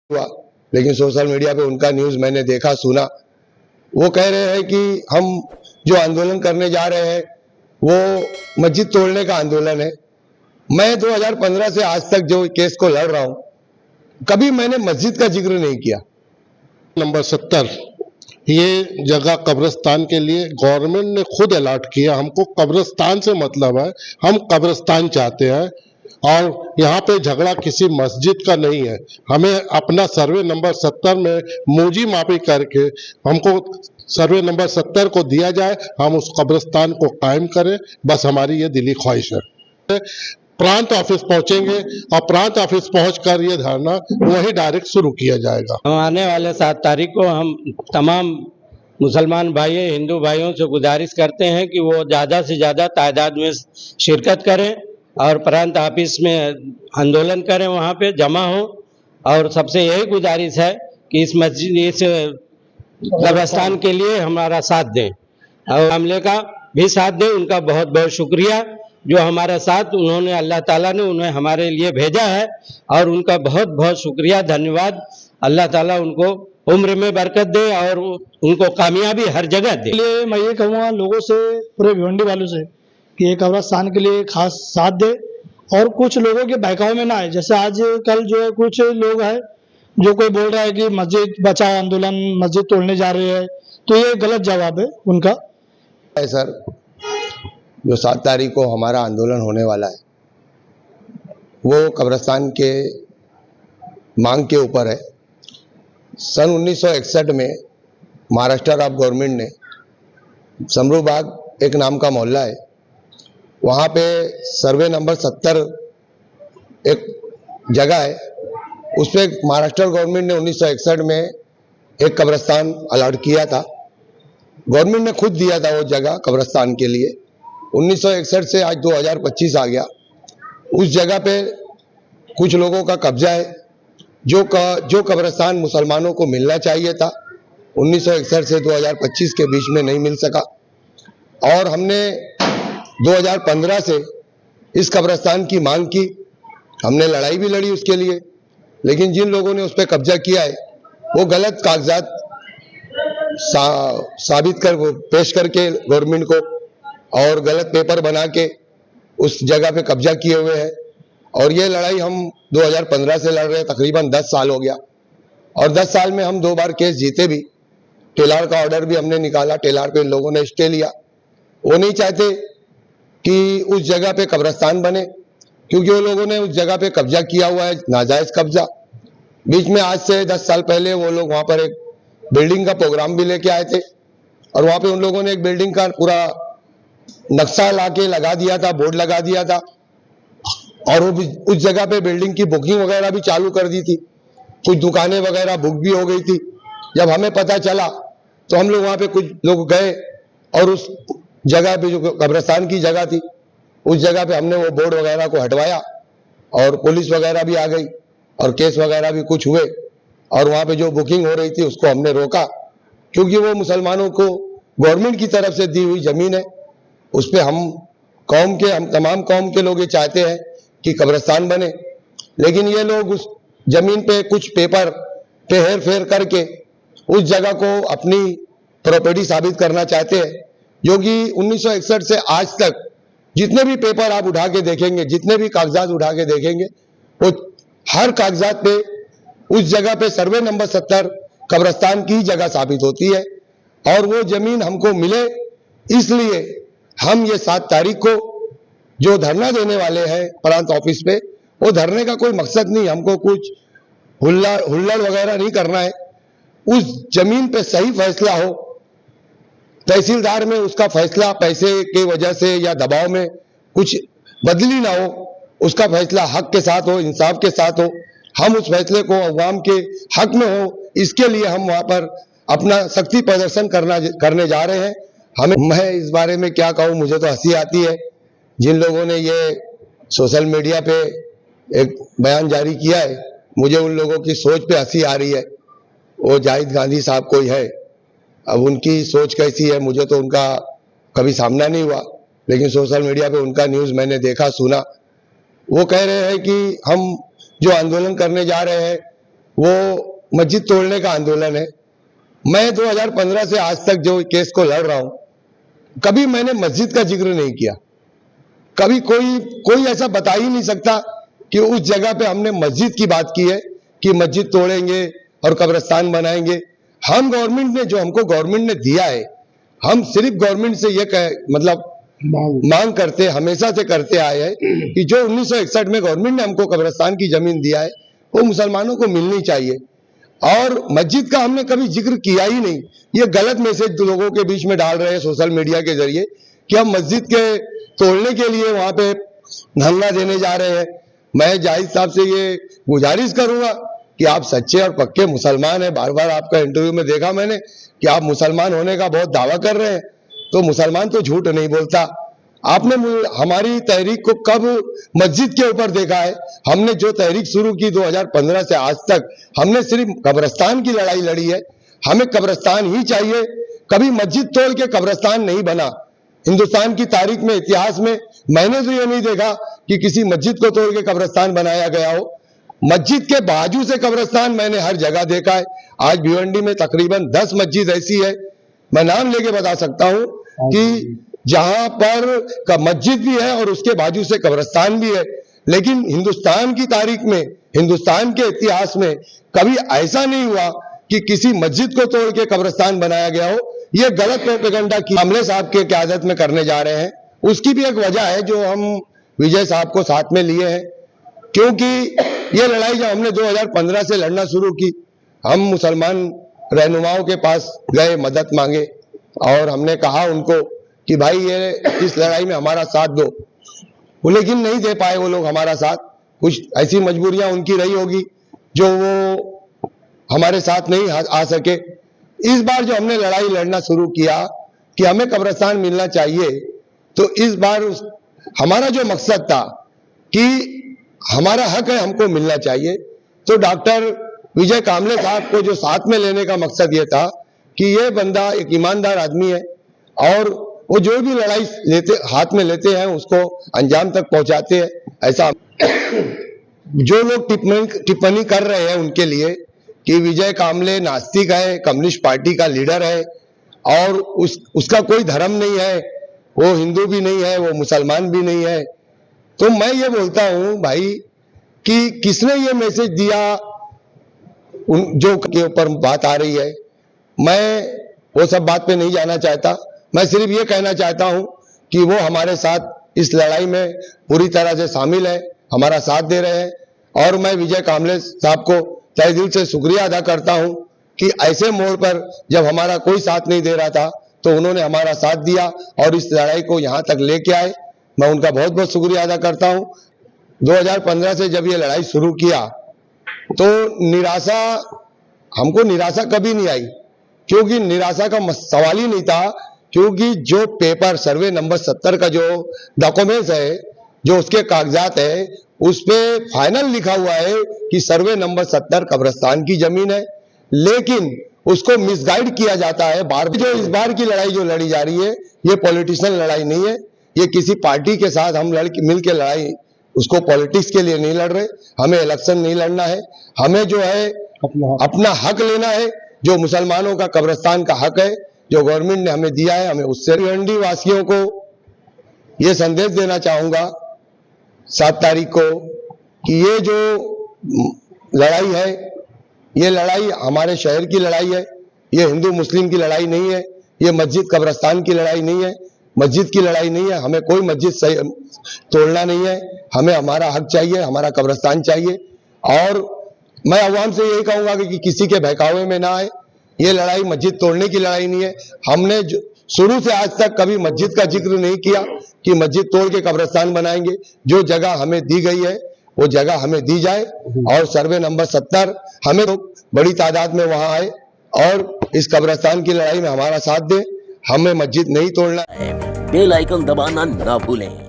हुआ, लेकिन social media पे उनका न्यूज़ मैंने देखा सुना। वो कह रहे हैं कि हम जो आंदोलन करने जा रहे हैं वो मस्जिद तोड़ने का आंदोलन है। मैं 2015 से आज तक जो केस को लड़ रहा हूं, कभी मैंने मस्जिद का जिक्र नहीं किया। नंबर 70 ये जगह कब्रिस्तान के लिए गवर्नमेंट ने खुद अलॉट किया। हमको कब्रिस्तान से मतलब है, हम कब्रिस्तान चाहते हैं और यहाँ पे झगड़ा किसी मस्जिद का नहीं है। हमें अपना सर्वे नंबर 70 में मोजी मापी करके हमको सर्वे नंबर 70 को दिया जाए, हम उस कब्रिस्तान को कायम करें, बस हमारी ये दिली ख्वाहिश है। प्रांत ऑफिस पहुंचेंगे और प्रांत ऑफिस पहुंचकर ये धरना वही डायरेक्ट शुरू किया जाएगा। हम आने वाले 7 तारीख को हम तमाम मुसलमान भाई हिंदू भाइयों से गुजारिश करते हैं कि वो ज़्यादा से ज़्यादा तादाद में शिरकत करें और प्रांत ऑफिस में आंदोलन करें, वहाँ पे जमा हो। और सबसे यही गुजारिश है कि इस मस्जिद इस कब्रिस्तान के लिए हमारा साथ दें और हमले का भी साथ दें। उनका बहुत बहुत शुक्रिया जो हमारा साथ उन्होंने, अल्लाह ताला ने उन्हें हमारे लिए भेजा है और उनका बहुत बहुत शुक्रिया, धन्यवाद। अल्लाह ताला उनको उम्र में बरकत दे और उनको कामयाबी हर जगह दे। इसलिए मैं ये कहूँगा लोगों से, पूरे भिवंडी वालों से, कि ये कब्रिस्तान के लिए खास साथ दे और कुछ लोगों के बहकावे में ना आए। जैसे आज कल जो है कुछ लोग हैं जो कोई बोल रहा है कि मस्जिद बचाओ आंदोलन, मस्जिद तोड़ने जा रहे हैं, तो ये गलत जवाब है उनका। है सर, जो 7 तारीख को हमारा आंदोलन होने वाला है वो कब्रिस्तान के मांग के ऊपर है। सन 1961 में महाराष्ट्र ऑफ गवर्नमेंट ने समरूबाग एक नाम का मोहल्ला है, वहाँ पे सर्वे नंबर 70 एक जगह है, उस पर महाराष्ट्र गवर्नमेंट ने 1961 में एक कब्रिस्तान अलॉट किया था। गवर्नमेंट ने खुद दिया था वो जगह कब्रिस्तान के लिए। 1961 से आज 2025 आ गया। उस जगह पे कुछ लोगों का कब्जा है। जो कब्रिस्तान मुसलमानों को मिलना चाहिए था 1961 से 2025 के बीच में नहीं मिल सका, और हमने 2015 से इस कब्रिस्तान की मांग की। हमने लड़ाई भी लड़ी उसके लिए, लेकिन जिन लोगों ने उस पर कब्जा किया है वो गलत कागजात साबित कर पेश करके गवर्नमेंट को और गलत पेपर बना के उस जगह पे कब्जा किए हुए हैं। और ये लड़ाई हम 2015 से लड़ रहे हैं, तकरीबन 10 साल हो गया, और 10 साल में हम 2 बार केस जीते भी। टेलार का ऑर्डर भी हमने निकाला, टेलार पे लोगों ने स्टे लिया। वो नहीं चाहते कि उस जगह पे कब्रिस्तान बने, क्योंकि वो लोगों ने उस जगह पे कब्जा किया हुआ है, नाजायज कब्जा। बीच में आज से 10 साल पहले वो लोग वहाँ पर एक बिल्डिंग का प्रोग्राम भी लेके आए थे, और वहाँ पे उन लोगों ने एक बिल्डिंग का पूरा नक्शा लाके लगा दिया था, बोर्ड लगा दिया था, और वो उस जगह पे बिल्डिंग की बुकिंग वगैरह भी चालू कर दी थी। कुछ दुकानें वगैरह बुक भी हो गई थी। जब हमें पता चला तो हम लोग वहाँ पे कुछ लोग गए और उस जगह पे जो कब्रिस्तान की जगह थी उस जगह पे हमने वो बोर्ड वगैरह को हटवाया, और पुलिस वगैरह भी आ गई और केस वगैरह भी कुछ हुए, और वहाँ पे जो बुकिंग हो रही थी उसको हमने रोका, क्योंकि वो मुसलमानों को गवर्नमेंट की तरफ से दी हुई जमीन है। उस पर हम तमाम कौम के लोग ये चाहते हैं कि कब्रिस्तान बने, लेकिन ये लोग उस जमीन पे कुछ पेपर पे हेर फेर करके उस जगह को अपनी प्रॉपर्टी साबित करना चाहते हैं, जो कि 1961 से आज तक जितने भी पेपर आप उठा के देखेंगे, जितने भी कागजात उठा के देखेंगे, वो हर कागजात पे उस जगह पे सर्वे नंबर 70 कब्रिस्तान की जगह साबित होती है। और वो जमीन हमको मिले, इसलिए हम ये 7 तारीख को जो धरना देने वाले हैं प्रांत ऑफिस पे, वो धरने का कोई मकसद नहीं, हमको कुछ हुल्लड़ वगैरह नहीं करना है। उस जमीन पे सही फैसला हो, तहसीलदार में उसका फैसला पैसे की वजह से या दबाव में कुछ बदली ना हो, उसका फैसला हक के साथ हो, इंसाफ के साथ हो, हम उस फैसले को अवाम के हक में हो, इसके लिए हम वहां पर अपना शक्ति प्रदर्शन करने जा रहे हैं। मैं इस बारे में क्या कहूँ, मुझे तो हंसी आती है। जिन लोगों ने ये सोशल मीडिया पे एक बयान जारी किया है, मुझे उन लोगों की सोच पे हंसी आ रही है। वो जाहिद गांधी साहब कोई है, अब उनकी सोच कैसी है मुझे तो उनका कभी सामना नहीं हुआ, लेकिन सोशल मीडिया पे उनका न्यूज़ मैंने देखा सुना। वो कह रहे हैं कि हम जो आंदोलन करने जा रहे हैं वो मस्जिद तोड़ने का आंदोलन है। मैं 2015 से आज तक जो केस को लड़ रहा हूं, कभी मैंने मस्जिद का जिक्र नहीं किया। कभी कोई ऐसा बता ही नहीं सकता कि उस जगह पे हमने मस्जिद की बात की है कि मस्जिद तोड़ेंगे और कब्रिस्तान बनाएंगे। हम गवर्नमेंट ने, जो हमको गवर्नमेंट ने दिया है, हम सिर्फ गवर्नमेंट से ये मतलब मांग करते, हमेशा से करते आए हैं कि जो 1961 में गवर्नमेंट ने हमको कब्रिस्तान की जमीन दिया है वो मुसलमानों को मिलनी चाहिए। और मस्जिद का हमने कभी जिक्र किया ही नहीं। ये गलत मैसेज लोगों के बीच में डाल रहे हैं सोशल मीडिया के जरिए कि हम मस्जिद के तोड़ने के लिए वहां पे धरना देने जा रहे हैं। मैं जाहिद साहब से ये गुजारिश करूंगा कि आप सच्चे और पक्के मुसलमान हैं। बार बार आपका इंटरव्यू में देखा मैंने कि आप मुसलमान होने का बहुत दावा कर रहे हैं, तो मुसलमान तो झूठ नहीं बोलता। आपने हमारी तहरीक को कब मस्जिद के ऊपर देखा है? हमने जो तहरीक शुरू की 2015 से आज तक, हमने सिर्फ कब्रिस्तान की लड़ाई लड़ी है। हमें कब्रिस्तान ही चाहिए, कभी मस्जिद तोड़ के कब्रिस्तान नहीं बना। हिंदुस्तान की तारीख में, इतिहास में मैंने तो ये नहीं देखा कि किसी मस्जिद को तोड़ के कब्रिस्तान बनाया गया हो। मस्जिद के बाजू से कब्रिस्तान मैंने हर जगह देखा है। आज भिवंडी में तकरीबन 10 मस्जिद ऐसी है, मैं नाम लेके बता सकता हूं, कि जहां पर मस्जिद भी है और उसके बाजू से कब्रिस्तान भी है। लेकिन हिंदुस्तान की तारीख में, हिंदुस्तान के इतिहास में कभी ऐसा नहीं हुआ कि किसी मस्जिद को तोड़ के कब्रिस्तान बनाया गया हो। ये गलत प्रोपेगेंडा की कामले साहब के क़यादत में करने जा रहे हैं। उसकी भी एक वजह है जो हम विजय साहब को साथ में लिए हैं, क्योंकि ये लड़ाई जब हमने 2015 से लड़ना शुरू की, हम मुसलमान रहनुमाओं के पास गए, मदद मांगे और हमने कहा उनको कि भाई ये इस लड़ाई में हमारा साथ दो। वो लेकिन नहीं दे पाए वो लोग हमारा साथ। कुछ ऐसी मजबूरियां उनकी रही होगी जो वो हमारे साथ नहीं आ सके। इस बार जो हमने लड़ाई लड़ना शुरू किया कि हमें कब्रिस्तान मिलना चाहिए, तो इस बार हमारा जो मकसद था कि हमारा हक है, हमको मिलना चाहिए, तो डॉक्टर विजय कामले साहब को जो साथ में लेने का मकसद ये था कि ये बंदा एक ईमानदार आदमी है और वो जो भी लड़ाई हाथ में लेते हैं उसको अंजाम तक पहुंचाते हैं। ऐसा जो लोग टिप्पणी कर रहे हैं उनके लिए कि विजय कामले नास्तिक है, कम्युनिस्ट पार्टी का लीडर है और उसका कोई धर्म नहीं है, वो हिंदू भी नहीं है, वो मुसलमान भी नहीं है, तो मैं ये बोलता हूं भाई कि किसने ये मैसेज दिया, जो के ऊपर बात आ रही है, मैं वो सब बात पे नहीं जाना चाहता। मैं सिर्फ ये कहना चाहता हूं कि वो हमारे साथ इस लड़ाई में पूरी तरह से शामिल है, हमारा साथ दे रहे हैं। और मैं विजय कामले साहब को तहे दिल से शुक्रिया अदा करता हूं कि ऐसे मोड़ पर जब हमारा कोई साथ नहीं दे रहा था तो उन्होंने हमारा साथ दिया और इस लड़ाई को यहां तक लेके आए। मैं उनका बहुत बहुत शुक्रिया अदा करता हूं। 2015 से जब ये लड़ाई शुरू किया तो हमको निराशा कभी नहीं आई, क्योंकि निराशा का सवाल ही नहीं था, क्योंकि जो पेपर सर्वे नंबर 70 का जो डॉक्यूमेंट्स है, जो उसके कागजात है, उस पे फाइनल लिखा हुआ है कि सर्वे नंबर 70 कब्रिस्तान की जमीन है। लेकिन उसको मिसगाइड किया जाता है। जो इस बार की लड़ाई जो लड़ी जा रही है, ये पॉलिटिशियन लड़ाई नहीं है, ये किसी पार्टी के साथ हम मिल के लड़ाई, उसको पॉलिटिक्स के लिए नहीं लड़ रहे। हमें इलेक्शन नहीं लड़ना है, हमें जो है अपना हक लेना है, जो मुसलमानों का कब्रिस्तान का हक है, जो गवर्नमेंट ने हमें दिया है, हमें उससे। भिवंडी वासियों को ये संदेश देना चाहूंगा 7 तारीख को कि ये जो लड़ाई है, ये लड़ाई हमारे शहर की लड़ाई है, ये हिंदू मुस्लिम की लड़ाई नहीं है, ये मस्जिद कब्रिस्तान की लड़ाई नहीं है, मस्जिद की लड़ाई नहीं है। हमें कोई मस्जिद तोड़ना नहीं है, हमें हमारा हक चाहिए, हमारा कब्रिस्तान चाहिए। और मैं अवाम से यही कहूंगा कि किसी के बहकावे में ना आए। ये लड़ाई मस्जिद तोड़ने की लड़ाई नहीं है। हमने शुरू से आज तक कभी मस्जिद का जिक्र नहीं किया कि मस्जिद तोड़ के कब्रिस्तान बनाएंगे। जो जगह हमें दी गई है वो जगह हमें दी जाए और सर्वे नंबर 70 हमें तो बड़ी तादाद में वहां आए और इस कब्रिस्तान की लड़ाई में हमारा साथ दे। हमें मस्जिद नहीं तोड़ना है। बेल आइकन दबाना ना भूलें।